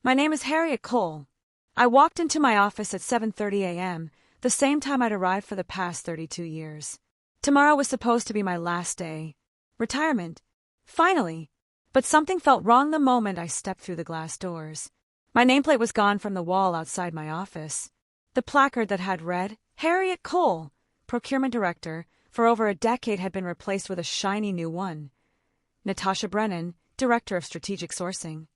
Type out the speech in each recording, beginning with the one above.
My name is Harriet Cole. I walked into my office at 7:30 a.m., the same time I'd arrived for the past 32 years. Tomorrow was supposed to be my last day. Retirement. Finally. But something felt wrong the moment I stepped through the glass doors. My nameplate was gone from the wall outside my office. The placard that had read, Harriet Cole, Procurement Director, for over a decade had been replaced with a shiny new one. Natasha Brennan, Director of Strategic Sourcing.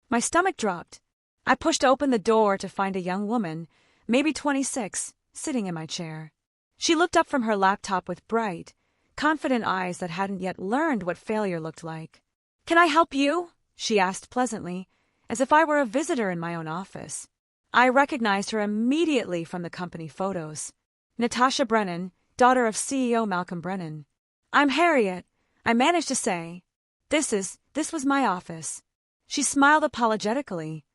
My stomach dropped. I pushed open the door to find a young woman, maybe 26, sitting in my chair. She looked up from her laptop with bright, confident eyes that hadn't yet learned what failure looked like. "Can I help you?" she asked pleasantly, as if I were a visitor in my own office. I recognized her immediately from the company photos. Natasha Brennan, daughter of CEO Malcolm Brennan. "I'm Harriet," I managed to say. This was my office." She smiled apologetically.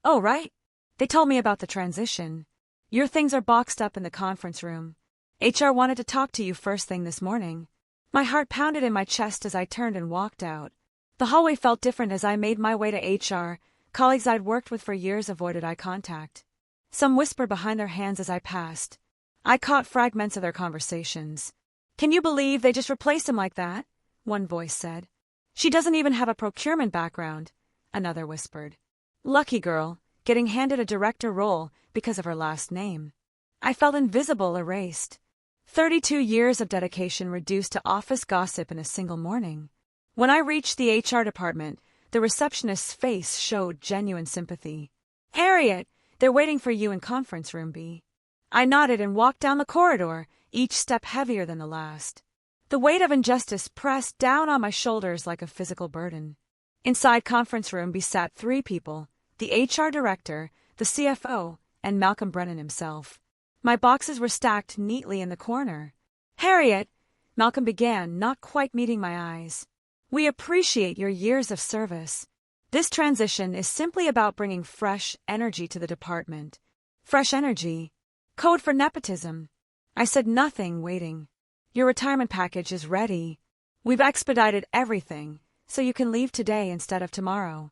"Oh, right. They told me about the transition. Your things are boxed up in the conference room. HR wanted to talk to you first thing this morning." My heart pounded in my chest as I turned and walked out. The hallway felt different as I made my way to HR. Colleagues I'd worked with for years avoided eye contact. Some whispered behind their hands as I passed. I caught fragments of their conversations. "Can you believe they just replaced him like that?" one voice said. "She doesn't even have a procurement background," another whispered. "Lucky girl, getting handed a director role because of her last name." I felt invisible, erased. 32 years of dedication reduced to office gossip in a single morning. When I reached the HR department, the receptionist's face showed genuine sympathy. "Harriet, they're waiting for you in conference room B." I nodded and walked down the corridor, each step heavier than the last. The weight of injustice pressed down on my shoulders like a physical burden. Inside conference room B sat 3 people, the HR director, the CFO, and Malcolm Brennan himself. My boxes were stacked neatly in the corner. "Harriet," Malcolm began, not quite meeting my eyes. "We appreciate your years of service. This transition is simply about bringing fresh energy to the department." Fresh energy. Code for nepotism. I said nothing, waiting. "Your retirement package is ready. We've expedited everything, so you can leave today instead of tomorrow."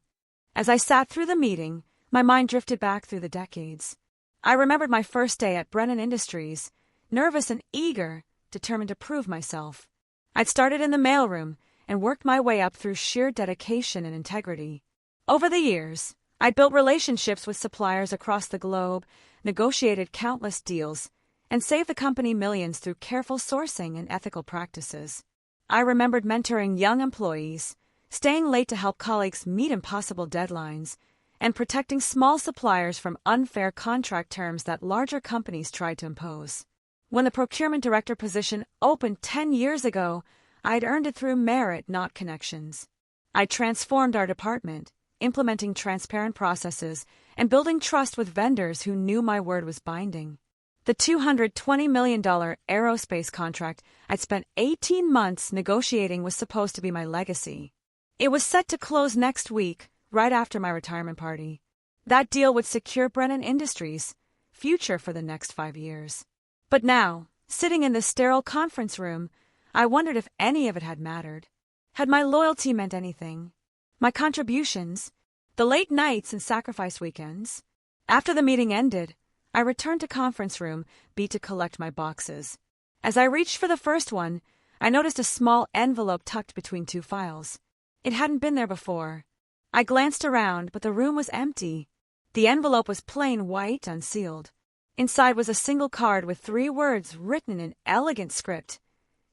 As I sat through the meeting, my mind drifted back through the decades. I remembered my first day at Brennan Industries, nervous and eager, determined to prove myself. I'd started in the mailroom and worked my way up through sheer dedication and integrity. Over the years, I'd built relationships with suppliers across the globe, negotiated countless deals, and saved the company millions through careful sourcing and ethical practices. I remembered mentoring young employees, staying late to help colleagues meet impossible deadlines, and protecting small suppliers from unfair contract terms that larger companies tried to impose. When the procurement director position opened 10 years ago, I'd earned it through merit, not connections. I transformed our department, implementing transparent processes and building trust with vendors who knew my word was binding. The $220 million aerospace contract I'd spent 18 months negotiating was supposed to be my legacy. It was set to close next week, right after my retirement party. That deal would secure Brennan Industries' future for the next 5 years. But now, sitting in the sterile conference room, I wondered if any of it had mattered. Had my loyalty meant anything? My contributions? The late nights and sacrifice weekends? After the meeting ended, I returned to conference room B to collect my boxes. As I reached for the first one, I noticed a small envelope tucked between 2 files. It hadn't been there before. I glanced around, but the room was empty. The envelope was plain white, unsealed. Inside was a single card with 3 words written in elegant script.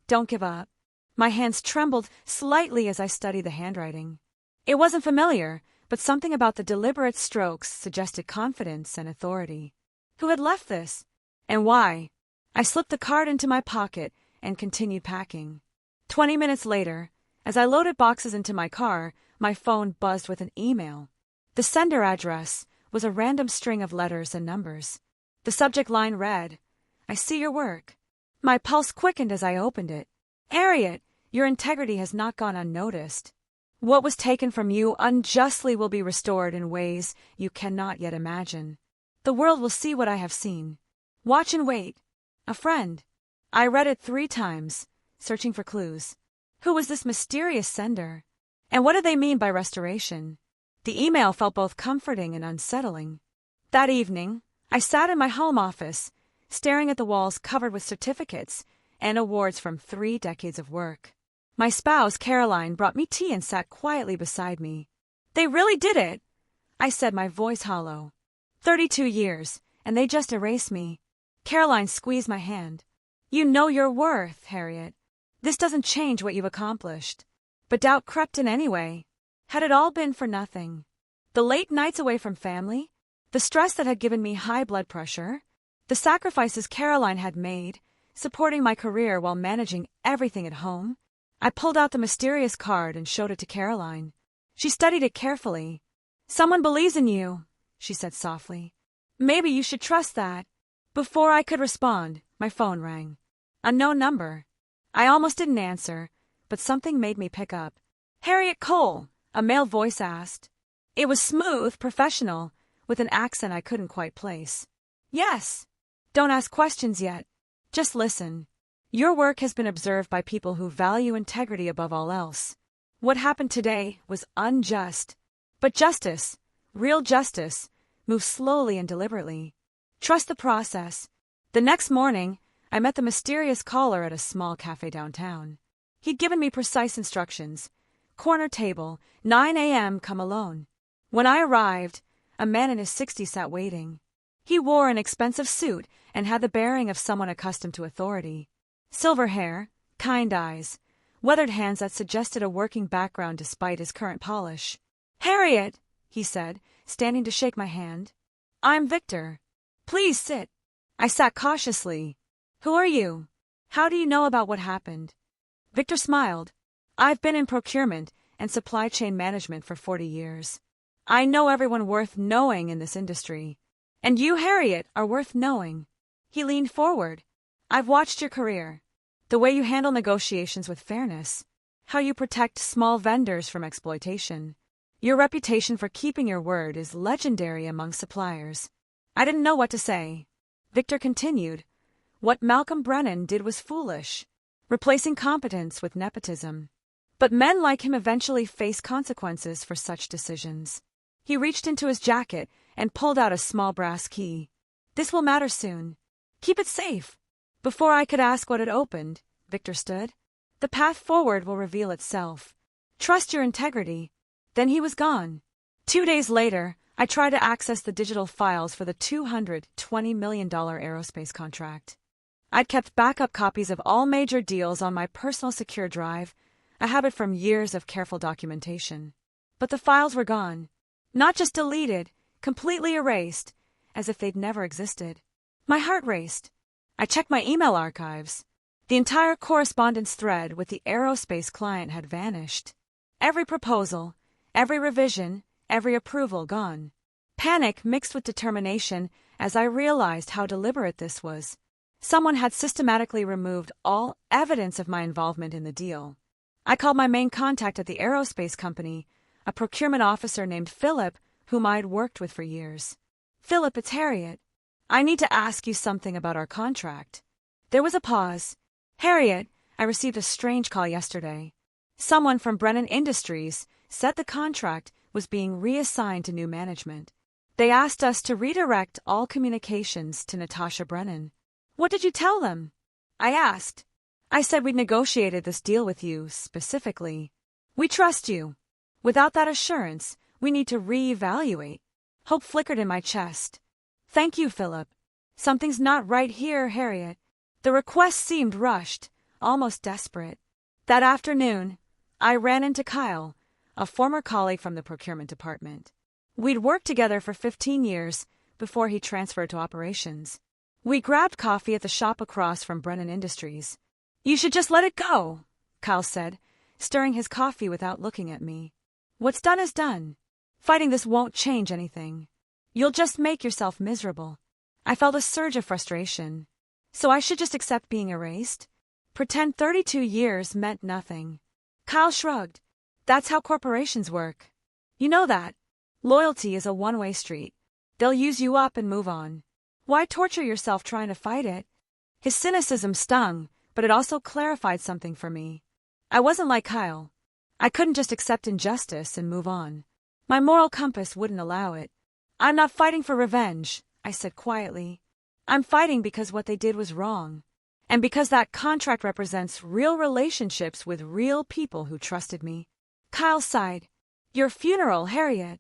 "Don't give up." My hands trembled slightly as I studied the handwriting. It wasn't familiar, but something about the deliberate strokes suggested confidence and authority. Who had left this? And why? I slipped the card into my pocket and continued packing. 20 minutes later, as I loaded boxes into my car, my phone buzzed with an email. The sender address was a random string of letters and numbers. The subject line read, "I see your work." My pulse quickened as I opened it. "Harriet, your integrity has not gone unnoticed. What was taken from you unjustly will be restored in ways you cannot yet imagine. The world will see what I have seen. Watch and wait. A friend." I read it 3 times, searching for clues. Who was this mysterious sender? And what did they mean by restoration? The email felt both comforting and unsettling. That evening, I sat in my home office, staring at the walls covered with certificates and awards from 3 decades of work. My spouse, Caroline, brought me tea and sat quietly beside me. "They really did it," I said, my voice hollow. 32 years, and they just erased me. Caroline squeezed my hand. "You know your worth, Harriet. This doesn't change what you've accomplished." But doubt crept in anyway. Had it all been for nothing? The late nights away from family, the stress that had given me high blood pressure, the sacrifices Caroline had made, supporting my career while managing everything at home. I pulled out the mysterious card and showed it to Caroline. She studied it carefully. "Someone believes in you," she said softly. "Maybe you should trust that." Before I could respond, my phone rang. Unknown number. I almost didn't answer, but something made me pick up. "Harriet Cole," a male voice asked. It was smooth, professional, with an accent I couldn't quite place. "Yes. Don't ask questions yet. Just listen. Your work has been observed by people who value integrity above all else. What happened today was unjust. But justice, real justice, moves slowly and deliberately. Trust the process." The next morning, I met the mysterious caller at a small cafe downtown. He'd given me precise instructions. Corner table, 9 a.m., come alone. When I arrived, a man in his 60s sat waiting. He wore an expensive suit and had the bearing of someone accustomed to authority. Silver hair, kind eyes, weathered hands that suggested a working background despite his current polish. "Harriet," he said, standing to shake my hand. "I'm Victor. Please sit." I sat cautiously. "Who are you? How do you know about what happened?" Victor smiled. "I've been in procurement and supply chain management for 40 years. I know everyone worth knowing in this industry. And you, Harriet, are worth knowing." He leaned forward. "I've watched your career. The way you handle negotiations with fairness. How you protect small vendors from exploitation. Your reputation for keeping your word is legendary among suppliers." I didn't know what to say. Victor continued. "What Malcolm Brennan did was foolish, replacing competence with nepotism. But men like him eventually face consequences for such decisions." He reached into his jacket and pulled out a small brass key. "This will matter soon. Keep it safe." Before I could ask what had opened, Victor stood. "The path forward will reveal itself. Trust your integrity." Then he was gone. 2 days later, I tried to access the digital files for the $220 million aerospace contract. I'd kept backup copies of all major deals on my personal secure drive, a habit from years of careful documentation. But the files were gone. Not just deleted, completely erased, as if they'd never existed. My heart raced. I checked my email archives. The entire correspondence thread with the aerospace client had vanished. Every proposal, every revision, every approval gone. Panic mixed with determination as I realized how deliberate this was. Someone had systematically removed all evidence of my involvement in the deal. I called my main contact at the aerospace company, a procurement officer named Philip, whom I'd worked with for years. "Philip, it's Harriet. I need to ask you something about our contract." There was a pause. "Harriet, I received a strange call yesterday. Someone from Brennan Industries said the contract was being reassigned to new management. They asked us to redirect all communications to Natasha Brennan." "What did you tell them?" I asked. "I said we'd negotiated this deal with you, specifically. We trust you. Without that assurance, we need to reevaluate." Hope flickered in my chest. "Thank you, Philip. Something's not right here, Harriet." The request seemed rushed, almost desperate. That afternoon, I ran into Kyle, a former colleague from the procurement department. We'd worked together for 15 years before he transferred to operations. We grabbed coffee at the shop across from Brennan Industries. "You should just let it go," Kyle said, stirring his coffee without looking at me. "What's done is done. Fighting this won't change anything. You'll just make yourself miserable." I felt a surge of frustration. So I should just accept being erased? Pretend 32 years meant nothing. Kyle shrugged. "That's how corporations work. You know that. Loyalty is a one-way street. They'll use you up and move on. Why torture yourself trying to fight it?" His cynicism stung, but it also clarified something for me. I wasn't like Kyle. I couldn't just accept injustice and move on. My moral compass wouldn't allow it. I'm not fighting for revenge, I said quietly. I'm fighting because what they did was wrong. And because that contract represents real relationships with real people who trusted me. Kyle sighed. Your funeral, Harriet.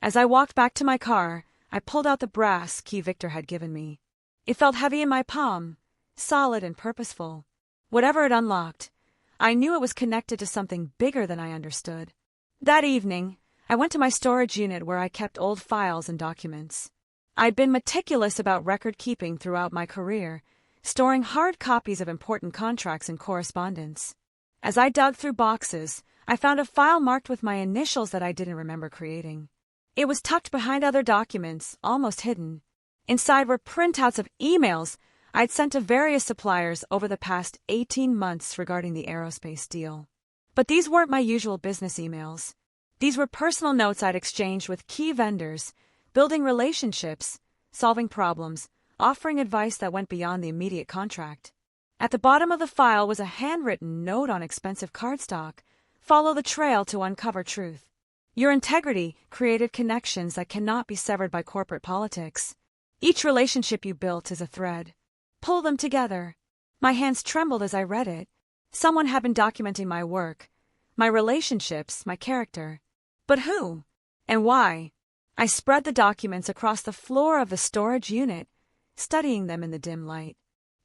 As I walked back to my car, I pulled out the brass key Victor had given me. It felt heavy in my palm, solid and purposeful. Whatever it unlocked, I knew it was connected to something bigger than I understood. That evening, I went to my storage unit where I kept old files and documents. I'd been meticulous about record keeping throughout my career, storing hard copies of important contracts and correspondence. As I dug through boxes, I found a file marked with my initials that I didn't remember creating. It was tucked behind other documents, almost hidden. Inside were printouts of emails I'd sent to various suppliers over the past 18 months regarding the aerospace deal. But these weren't my usual business emails. These were personal notes I'd exchanged with key vendors, building relationships, solving problems, offering advice that went beyond the immediate contract. At the bottom of the file was a handwritten note on expensive cardstock. Follow the trail to uncover truth. Your integrity created connections that cannot be severed by corporate politics. Each relationship you built is a thread. Pull them together. My hands trembled as I read it. Someone had been documenting my work, my relationships, my character. But who? And why? I spread the documents across the floor of the storage unit, studying them in the dim light.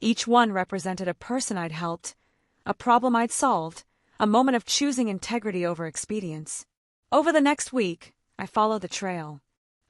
Each one represented a person I'd helped, a problem I'd solved, a moment of choosing integrity over expedience. Over the next week, I followed the trail.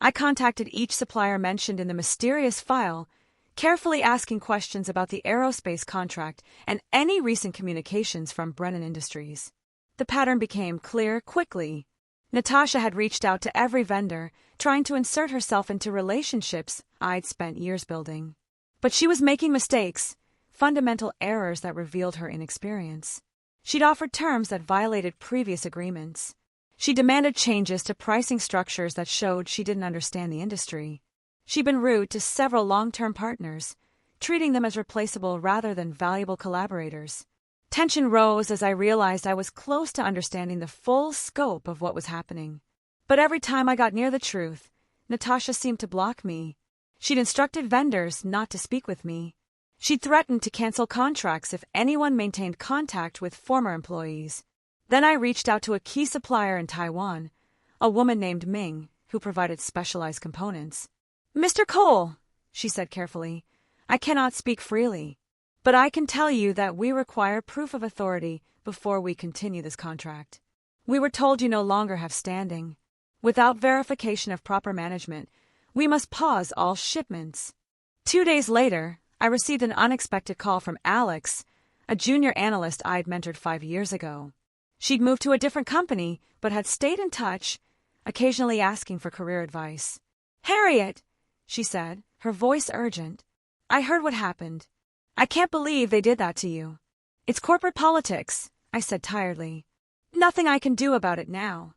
I contacted each supplier mentioned in the mysterious file, carefully asking questions about the aerospace contract and any recent communications from Brennan Industries. The pattern became clear quickly. Natasha had reached out to every vendor, trying to insert herself into relationships I'd spent years building. But she was making mistakes, fundamental errors that revealed her inexperience. She'd offered terms that violated previous agreements. She demanded changes to pricing structures that showed she didn't understand the industry. She'd been rude to several long-term partners, treating them as replaceable rather than valuable collaborators. Tension rose as I realized I was close to understanding the full scope of what was happening. But every time I got near the truth, Natasha seemed to block me. She'd instructed vendors not to speak with me. She'd threatened to cancel contracts if anyone maintained contact with former employees. Then I reached out to a key supplier in Taiwan, a woman named Ming, who provided specialized components. Mr. Cole, she said carefully, I cannot speak freely, but I can tell you that we require proof of authority before we continue this contract. We were told you no longer have standing. Without verification of proper management, we must pause all shipments. 2 days later, I received an unexpected call from Alex, a junior analyst I'd mentored 5 years ago. She'd moved to a different company, but had stayed in touch, occasionally asking for career advice. Harriet, she said, her voice urgent. I heard what happened. I can't believe they did that to you. It's corporate politics, I said tiredly. Nothing I can do about it now.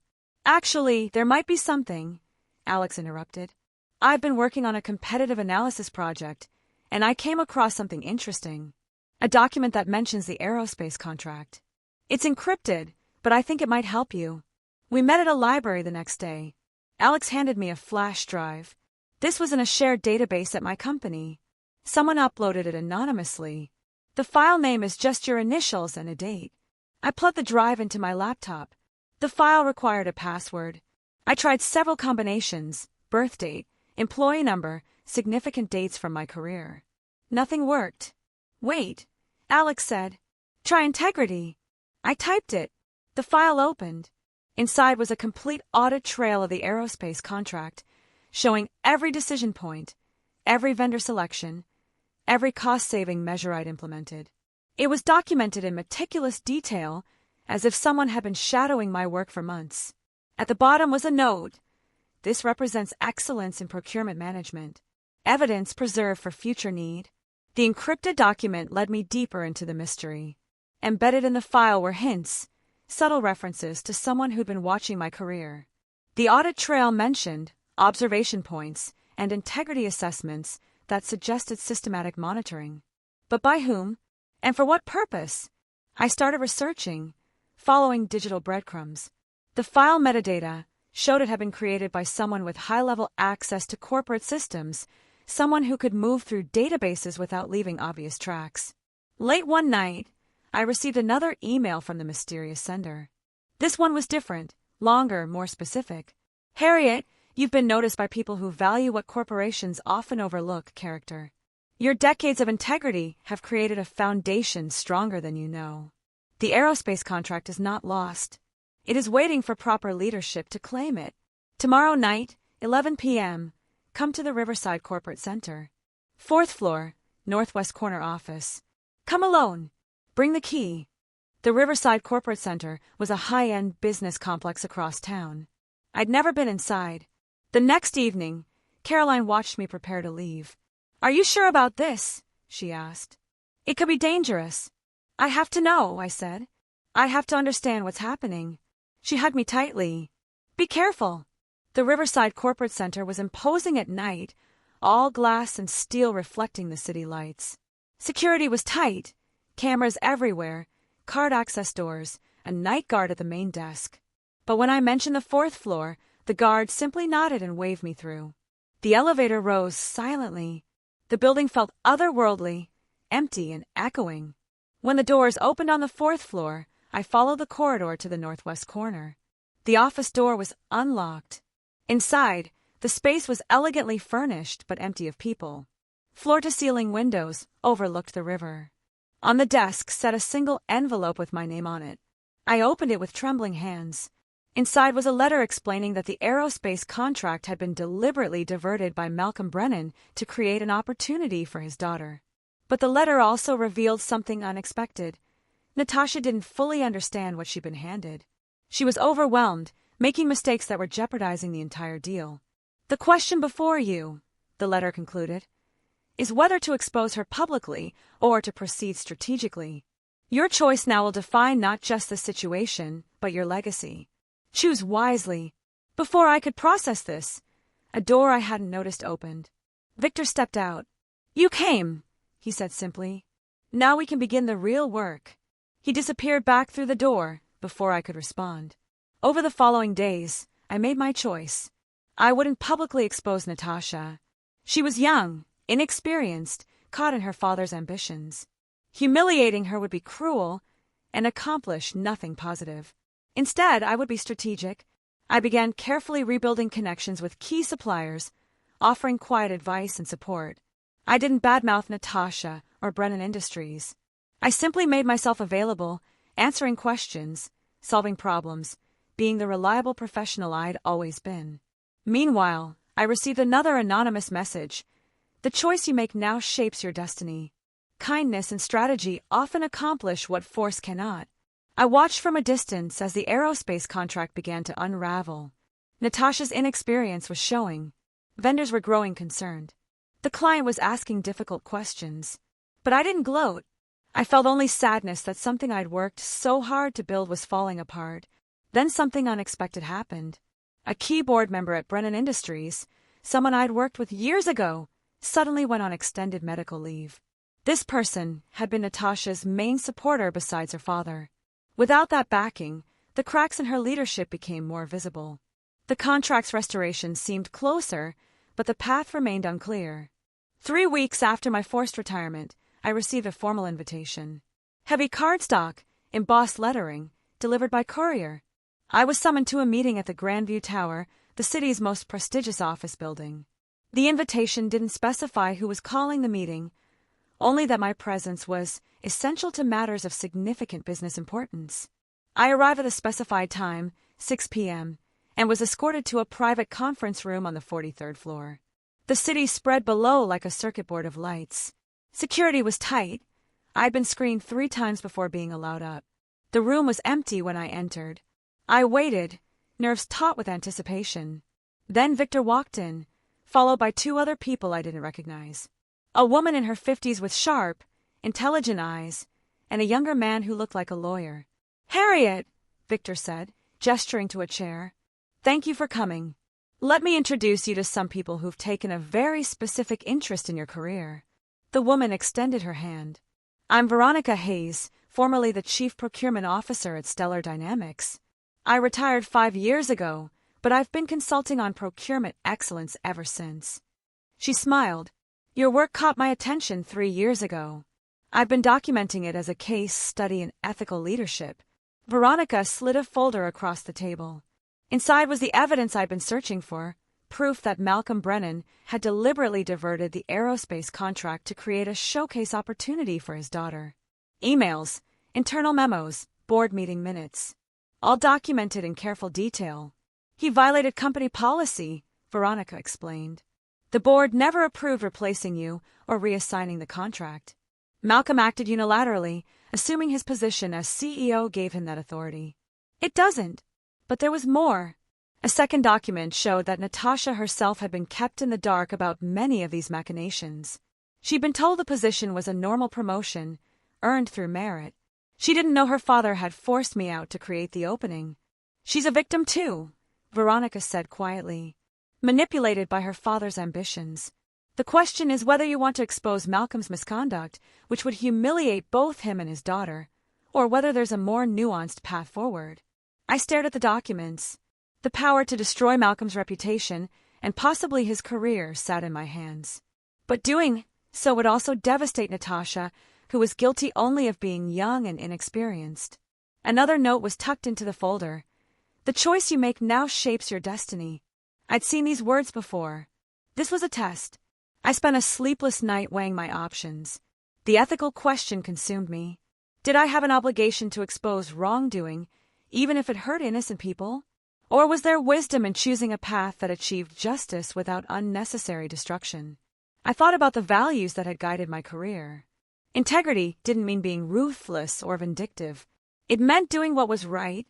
Actually, there might be something, Alex interrupted. I've been working on a competitive analysis project, and I came across something interesting. A document that mentions the aerospace contract. It's encrypted, but I think it might help you. We met at a library the next day. Alex handed me a flash drive. This was in a shared database at my company. Someone uploaded it anonymously. The file name is just your initials and a date. I plugged the drive into my laptop. The file required a password. I tried several combinations, birth date, employee number, significant dates from my career. Nothing worked. Wait, Alex said. Try integrity. I typed it. The file opened. Inside was a complete audit trail of the aerospace contract, showing every decision point, every vendor selection, every cost-saving measure I'd implemented. It was documented in meticulous detail, as if someone had been shadowing my work for months. At the bottom was a note. This represents excellence in procurement management. Evidence preserved for future need. The encrypted document led me deeper into the mystery. Embedded in the file were hints, subtle references to someone who'd been watching my career. The audit trail mentioned observation points and integrity assessments that suggested systematic monitoring. But by whom? And for what purpose? I started researching, following digital breadcrumbs. The file metadata showed it had been created by someone with high-level access to corporate systems, someone who could move through databases without leaving obvious tracks. Late one night, I received another email from the mysterious sender. This one was different, longer, more specific. Harriet, you've been noticed by people who value what corporations often overlook: character. Your decades of integrity have created a foundation stronger than you know. The aerospace contract is not lost. It is waiting for proper leadership to claim it. Tomorrow night, 11 p.m., come to the Riverside Corporate Center. 4th floor, northwest corner office. Come alone. Bring the key. The Riverside Corporate Center was a high-end business complex across town. I'd never been inside. The next evening, Caroline watched me prepare to leave. "Are you sure about this?" she asked. "It could be dangerous." "I have to know," I said. "I have to understand what's happening." She hugged me tightly. "Be careful." The Riverside Corporate Center was imposing at night, all glass and steel reflecting the city lights. Security was tight, cameras everywhere, card access doors, a night guard at the main desk. But when I mentioned the 4th floor, the guard simply nodded and waved me through. The elevator rose silently. The building felt otherworldly, empty and echoing. When the doors opened on the 4th floor, I followed the corridor to the northwest corner. The office door was unlocked. Inside, the space was elegantly furnished but empty of people. Floor-to-ceiling windows overlooked the river. On the desk sat a single envelope with my name on it. I opened it with trembling hands. Inside was a letter explaining that the aerospace contract had been deliberately diverted by Malcolm Brennan to create an opportunity for his daughter. But the letter also revealed something unexpected. Natasha didn't fully understand what she'd been handed. She was overwhelmed, making mistakes that were jeopardizing the entire deal. "The question before you," the letter concluded, "is whether to expose her publicly or to proceed strategically. Your choice now will define not just the situation, but your legacy. Choose wisely." Before I could process this, a door I hadn't noticed opened. Victor stepped out. "You came," he said simply. "Now we can begin the real work." He disappeared back through the door before I could respond. Over the following days, I made my choice. I wouldn't publicly expose Natasha. She was young, inexperienced, caught in her father's ambitions. Humiliating her would be cruel and accomplish nothing positive. Instead, I would be strategic. I began carefully rebuilding connections with key suppliers, offering quiet advice and support. I didn't badmouth Natasha or Brennan Industries. I simply made myself available, answering questions, solving problems, being the reliable professional I'd always been. Meanwhile, I received another anonymous message. "The choice you make now shapes your destiny. Kindness and strategy often accomplish what force cannot." I watched from a distance as the aerospace contract began to unravel. Natasha's inexperience was showing. Vendors were growing concerned. The client was asking difficult questions. But I didn't gloat. I felt only sadness that something I'd worked so hard to build was falling apart. Then something unexpected happened. A key board member at Brennan Industries, someone I'd worked with years ago, suddenly went on extended medical leave. This person had been Natasha's main supporter besides her father. Without that backing, the cracks in her leadership became more visible. The contract's restoration seemed closer, but the path remained unclear. 3 weeks after my forced retirement, I received a formal invitation. Heavy cardstock, embossed lettering, delivered by courier. I was summoned to a meeting at the Grandview Tower, the city's most prestigious office building. The invitation didn't specify who was calling the meeting, only that my presence was essential to matters of significant business importance. I arrived at the specified time, 6 p.m., and was escorted to a private conference room on the 43rd floor. The city spread below like a circuit board of lights. Security was tight. I'd been screened 3 times before being allowed up. The room was empty when I entered. I waited, nerves taut with anticipation. Then Victor walked in, followed by 2 other people I didn't recognize. A woman in her 50s with sharp, intelligent eyes, and a younger man who looked like a lawyer. "Harriet," Victor said, gesturing to a chair. "Thank you for coming. Let me introduce you to some people who've taken a very specific interest in your career." The woman extended her hand. "I'm Veronica Hayes, formerly the Chief Procurement Officer at Stellar Dynamics. I retired 5 years ago, but I've been consulting on procurement excellence ever since. She smiled. Your work caught my attention 3 years ago. I've been documenting it as a case study in ethical leadership. Veronica slid a folder across the table. Inside was the evidence I'd been searching for, proof that Malcolm Brennan had deliberately diverted the aerospace contract to create a showcase opportunity for his daughter. Emails, internal memos, board meeting minutes. All documented in careful detail. He violated company policy, Veronica explained. The board never approved replacing you or reassigning the contract. Malcolm acted unilaterally, assuming his position as CEO gave him that authority. It doesn't. But there was more. A second document showed that Natasha herself had been kept in the dark about many of these machinations. She'd been told the position was a normal promotion, earned through merit. She didn't know her father had forced me out to create the opening. She's a victim too, Veronica said quietly. Manipulated by her father's ambitions. The question is whether you want to expose Malcolm's misconduct, which would humiliate both him and his daughter, or whether there's a more nuanced path forward. I stared at the documents. The power to destroy Malcolm's reputation and possibly his career sat in my hands. But doing so would also devastate Natasha, who was guilty only of being young and inexperienced. Another note was tucked into the folder. The choice you make now shapes your destiny. I'd seen these words before. This was a test. I spent a sleepless night weighing my options. The ethical question consumed me. Did I have an obligation to expose wrongdoing, even if it hurt innocent people? Or was there wisdom in choosing a path that achieved justice without unnecessary destruction? I thought about the values that had guided my career. Integrity didn't mean being ruthless or vindictive. It meant doing what was right,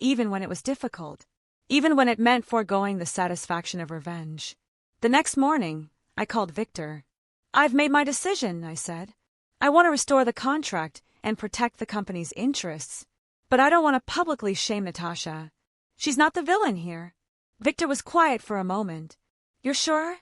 even when it was difficult. Even when it meant foregoing the satisfaction of revenge. The next morning, I called Victor. I've made my decision, I said. I want to restore the contract and protect the company's interests. But I don't want to publicly shame Natasha. She's not the villain here. Victor was quiet for a moment. You're sure?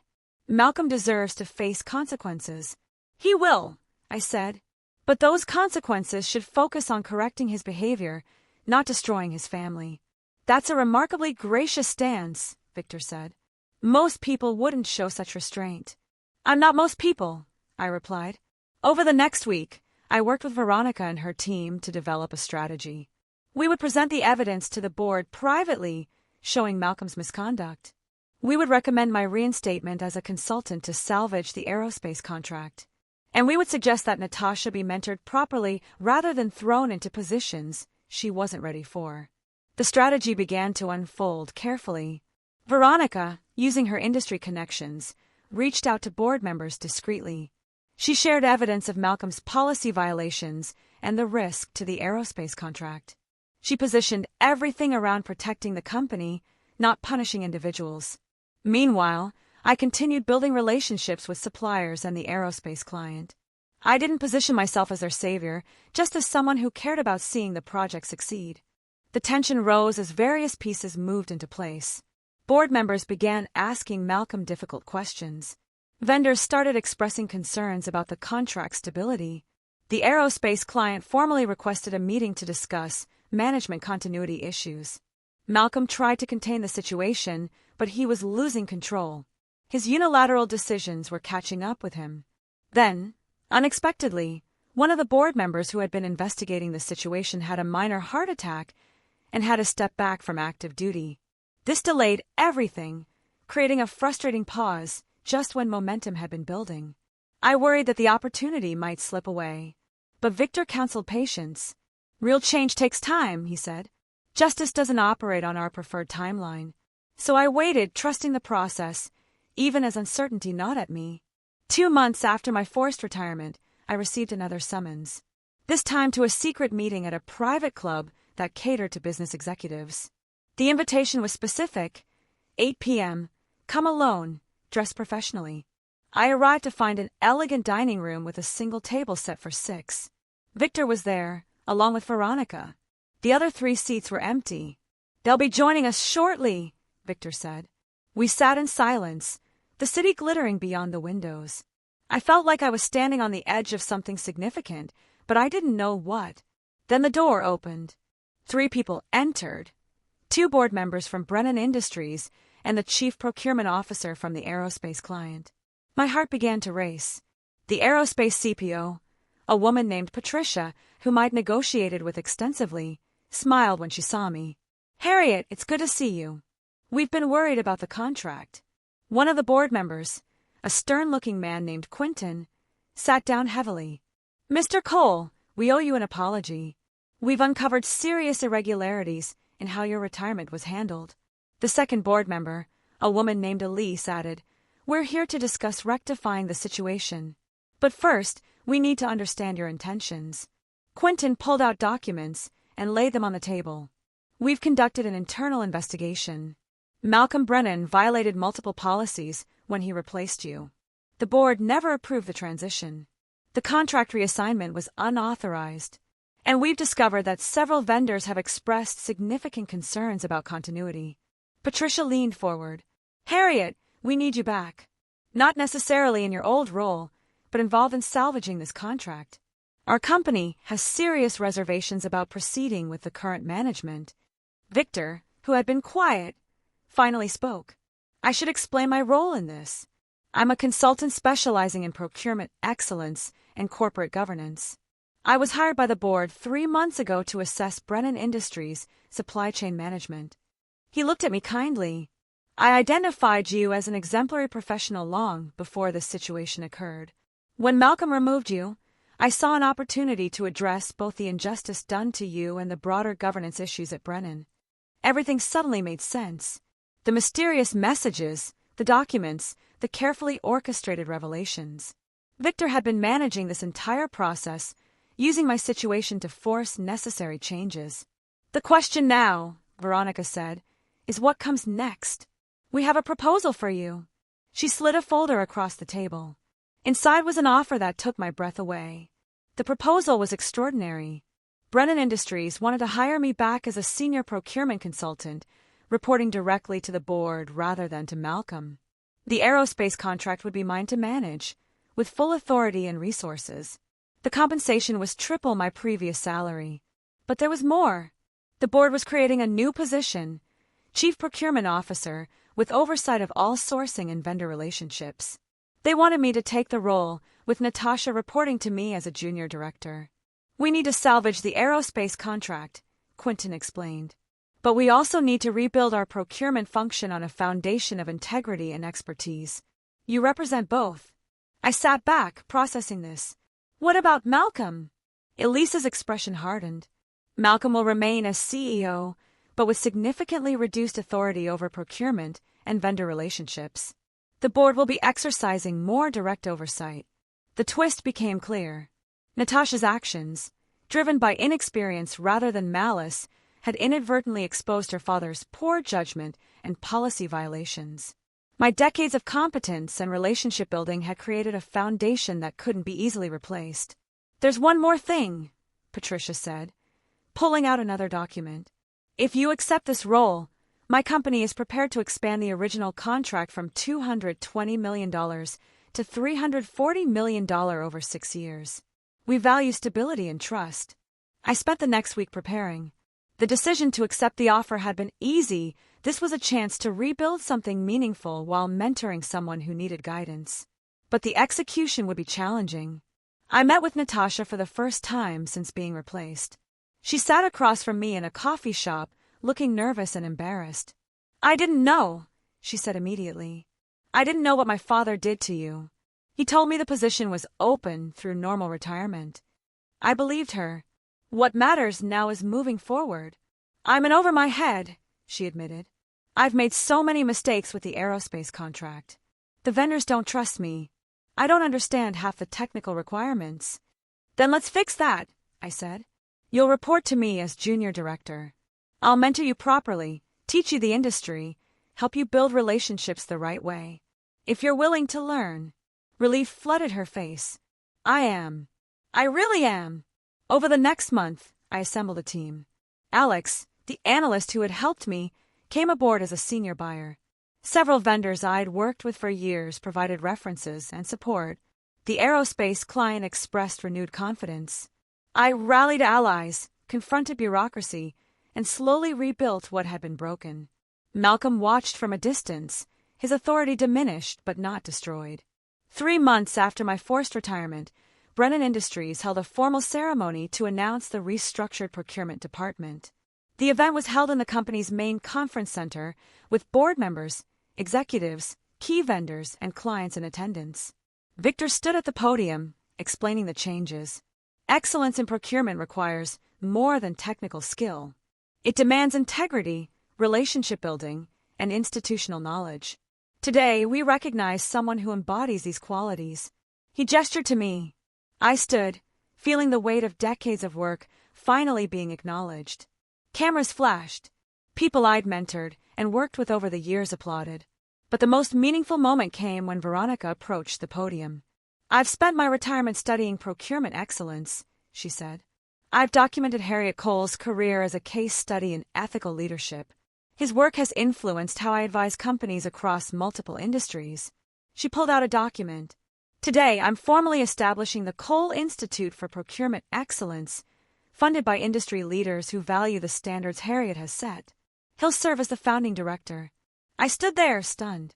Malcolm deserves to face consequences. He will, I said. But those consequences should focus on correcting his behavior, not destroying his family. That's a remarkably gracious stance, Victor said. Most people wouldn't show such restraint. I'm not most people, I replied. Over the next week, I worked with Veronica and her team to develop a strategy. We would present the evidence to the board privately, showing Malcolm's misconduct. We would recommend my reinstatement as a consultant to salvage the aerospace contract. And we would suggest that Natasha be mentored properly rather than thrown into positions she wasn't ready for. The strategy began to unfold carefully. Veronica, using her industry connections, reached out to board members discreetly. She shared evidence of Malcolm's policy violations and the risk to the aerospace contract. She positioned everything around protecting the company, not punishing individuals. Meanwhile, I continued building relationships with suppliers and the aerospace client. I didn't position myself as their savior, just as someone who cared about seeing the project succeed. The tension rose as various pieces moved into place. Board members began asking Malcolm difficult questions. Vendors started expressing concerns about the contract's stability. The aerospace client formally requested a meeting to discuss management continuity issues. Malcolm tried to contain the situation, but he was losing control. His unilateral decisions were catching up with him. Then, unexpectedly, one of the board members who had been investigating the situation had a minor heart attack and had to step back from active duty. This delayed everything, creating a frustrating pause just when momentum had been building. I worried that the opportunity might slip away. But Victor counseled patience. Real change takes time, he said. Justice doesn't operate on our preferred timeline. So I waited, trusting the process, even as uncertainty gnawed at me. 2 months after my forced retirement, I received another summons. This time to a secret meeting at a private club that catered to business executives. The invitation was specific. 8 p.m. Come alone, dress professionally. I arrived to find an elegant dining room with a single table set for 6. Victor was there, along with Veronica. The other 3 seats were empty. They'll be joining us shortly, Victor said. We sat in silence, the city glittering beyond the windows. I felt like I was standing on the edge of something significant, but I didn't know what. Then the door opened. 3 people entered. 2 board members from Brennan Industries, and the chief procurement officer from the aerospace client. My heart began to race. The aerospace CPO, a woman named Patricia, whom I'd negotiated with extensively, smiled when she saw me. "Harriet, it's good to see you. We've been worried about the contract." One of the board members, a stern-looking man named Quentin, sat down heavily. "Mr. Cole, we owe you an apology. We've uncovered serious irregularities in how your retirement was handled." The second board member, a woman named Elise, added, "We're here to discuss rectifying the situation. But first, we need to understand your intentions." Quentin pulled out documents and laid them on the table. "We've conducted an internal investigation. Malcolm Brennan violated multiple policies when he replaced you. The board never approved the transition. The contract reassignment was unauthorized. And we've discovered that several vendors have expressed significant concerns about continuity." Patricia leaned forward. "Harriet, we need you back. Not necessarily in your old role, but involved in salvaging this contract. Our company has serious reservations about proceeding with the current management." Victor, who had been quiet, finally spoke. "I should explain my role in this. I'm a consultant specializing in procurement excellence and corporate governance. I was hired by the board 3 months ago to assess Brennan Industries' supply chain management." He looked at me kindly. "I identified you as an exemplary professional long before this situation occurred. When Malcolm removed you, I saw an opportunity to address both the injustice done to you and the broader governance issues at Brennan. Everything suddenly made sense. The mysterious messages, the documents, the carefully orchestrated revelations. Victor had been managing this entire process, using my situation to force necessary changes. The question now," Veronica said, "is what comes next? We have a proposal for you." She slid a folder across the table. Inside was an offer that took my breath away. The proposal was extraordinary. Brennan Industries wanted to hire me back as a senior procurement consultant, reporting directly to the board rather than to Malcolm. The aerospace contract would be mine to manage, with full authority and resources. The compensation was triple my previous salary. But there was more. The board was creating a new position, Chief Procurement Officer, with oversight of all sourcing and vendor relationships. They wanted me to take the role, with Natasha reporting to me as a junior director. "We need to salvage the aerospace contract," Quentin explained. "But we also need to rebuild our procurement function on a foundation of integrity and expertise. You represent both." I sat back, processing this. "What about Malcolm?" Elisa's expression hardened. "Malcolm will remain as CEO, but with significantly reduced authority over procurement and vendor relationships. The board will be exercising more direct oversight." The twist became clear. Natasha's actions, driven by inexperience rather than malice, had inadvertently exposed her father's poor judgment and policy violations. My decades of competence and relationship building had created a foundation that couldn't be easily replaced. "There's one more thing," Patricia said, pulling out another document. "If you accept this role, my company is prepared to expand the original contract from $220 million to $340 million over 6 years. We value stability and trust." I spent the next week preparing. The decision to accept the offer had been easy. This was a chance to rebuild something meaningful while mentoring someone who needed guidance. But the execution would be challenging. I met with Natasha for the first time since being replaced. She sat across from me in a coffee shop, looking nervous and embarrassed. "I didn't know," she said immediately. "I didn't know what my father did to you. He told me the position was open through normal retirement." I believed her. "What matters now is moving forward." "I'm in over my head," she admitted. "I've made so many mistakes with the aerospace contract. The vendors don't trust me. I don't understand half the technical requirements." "Then let's fix that," I said. "You'll report to me as junior director. I'll mentor you properly, teach you the industry, help you build relationships the right way. If you're willing to learn." Relief flooded her face. "I am. I really am." Over the next month, I assembled a team. Alex, the analyst who had helped me, came aboard as a senior buyer. Several vendors I'd worked with for years provided references and support. The aerospace client expressed renewed confidence. I rallied allies, confronted bureaucracy, and slowly rebuilt what had been broken. Malcolm watched from a distance, his authority diminished but not destroyed. 3 months after my forced retirement, Brennan Industries held a formal ceremony to announce the restructured procurement department. The event was held in the company's main conference center, with board members, executives, key vendors, and clients in attendance. Victor stood at the podium, explaining the changes. Excellence in procurement requires more than technical skill. It demands integrity, relationship building, and institutional knowledge. Today, we recognize someone who embodies these qualities. He gestured to me. I stood, feeling the weight of decades of work finally being acknowledged. Cameras flashed. People I'd mentored and worked with over the years applauded. But the most meaningful moment came when Veronica approached the podium. "I've spent my retirement studying procurement excellence," she said. "I've documented Harriet Cole's career as a case study in ethical leadership. His work has influenced how I advise companies across multiple industries." She pulled out a document. "Today, I'm formally establishing the Cole Institute for Procurement Excellence, funded by industry leaders who value the standards Harriet has set. He'll serve as the founding director." I stood there, stunned.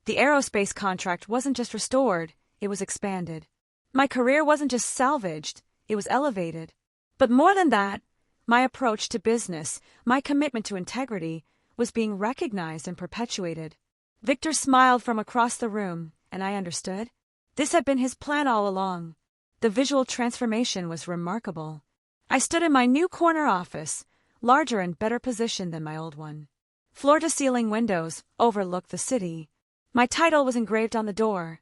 The aerospace contract wasn't just restored, it was expanded. My career wasn't just salvaged, it was elevated. But more than that, my approach to business, my commitment to integrity, was being recognized and perpetuated. Victor smiled from across the room, and I understood. This had been his plan all along. The visual transformation was remarkable. I stood in my new corner office, larger and better positioned than my old one. Floor-to-ceiling windows overlooked the city. My title was engraved on the door,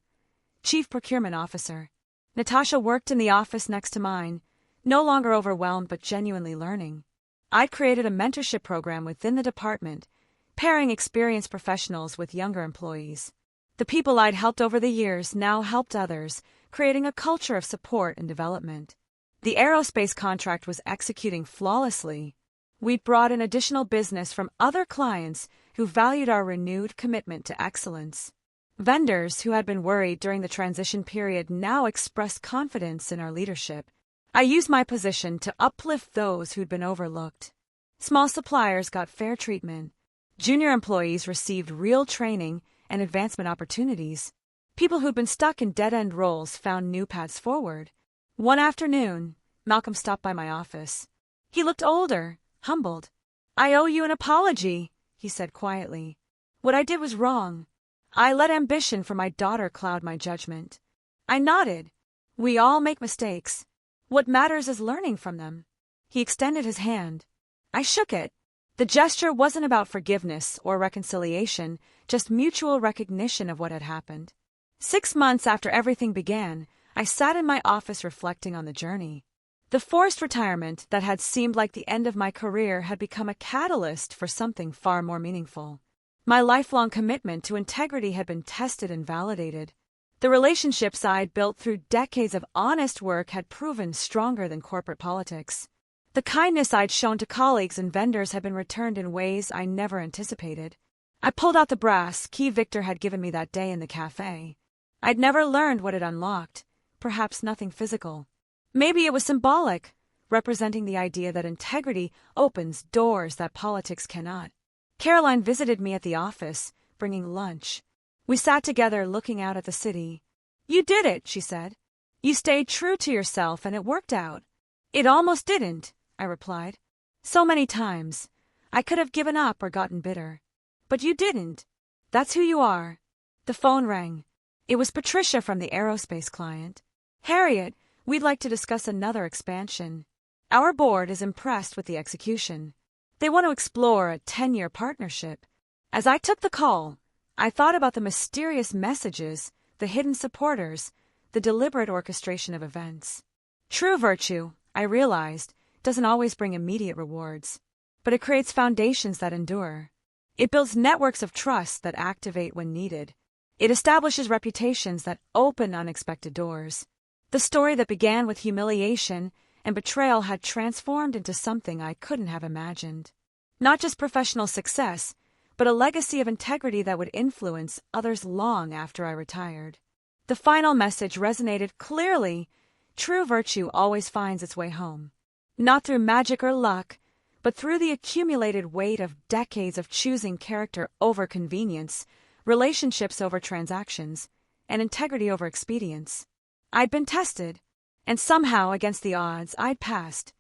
Chief Procurement Officer. Natasha worked in the office next to mine, no longer overwhelmed but genuinely learning. I'd created a mentorship program within the department, pairing experienced professionals with younger employees. The people I'd helped over the years now helped others, creating a culture of support and development. The aerospace contract was executing flawlessly. We'd brought in additional business from other clients who valued our renewed commitment to excellence. Vendors who had been worried during the transition period now expressed confidence in our leadership. I used my position to uplift those who'd been overlooked. Small suppliers got fair treatment. Junior employees received real training and advancement opportunities. People who'd been stuck in dead-end roles found new paths forward. One afternoon, Malcolm stopped by my office. He looked older, humbled. "I owe you an apology," he said quietly. "What I did was wrong. I let ambition for my daughter cloud my judgment." I nodded. "We all make mistakes. What matters is learning from them." He extended his hand. I shook it. The gesture wasn't about forgiveness or reconciliation, just mutual recognition of what had happened. 6 months after everything began, I sat in my office reflecting on the journey. The forced retirement that had seemed like the end of my career had become a catalyst for something far more meaningful. My lifelong commitment to integrity had been tested and validated. The relationships I'd built through decades of honest work had proven stronger than corporate politics. The kindness I'd shown to colleagues and vendors had been returned in ways I never anticipated. I pulled out the brass key Victor had given me that day in the cafe. I'd never learned what it unlocked, perhaps nothing physical. Maybe it was symbolic, representing the idea that integrity opens doors that politics cannot. Caroline visited me at the office, bringing lunch. We sat together looking out at the city. "You did it," she said. "You stayed true to yourself and it worked out." "It almost didn't," I replied. "So many times. I could have given up or gotten bitter. But you didn't. That's who you are." The phone rang. It was Patricia from the aerospace client. "Harriet, we'd like to discuss another expansion. Our board is impressed with the execution. They want to explore a 10-year partnership." As I took the call, I thought about the mysterious messages, the hidden supporters, the deliberate orchestration of events. True virtue, I realized, doesn't always bring immediate rewards, but it creates foundations that endure. It builds networks of trust that activate when needed. It establishes reputations that open unexpected doors. The story that began with humiliation and betrayal had transformed into something I couldn't have imagined. Not just professional success, but a legacy of integrity that would influence others long after I retired. The final message resonated clearly. True virtue always finds its way home. Not through magic or luck, but through the accumulated weight of decades of choosing character over convenience, relationships over transactions, and integrity over expedience, I'd been tested, and somehow, against the odds, I'd passed.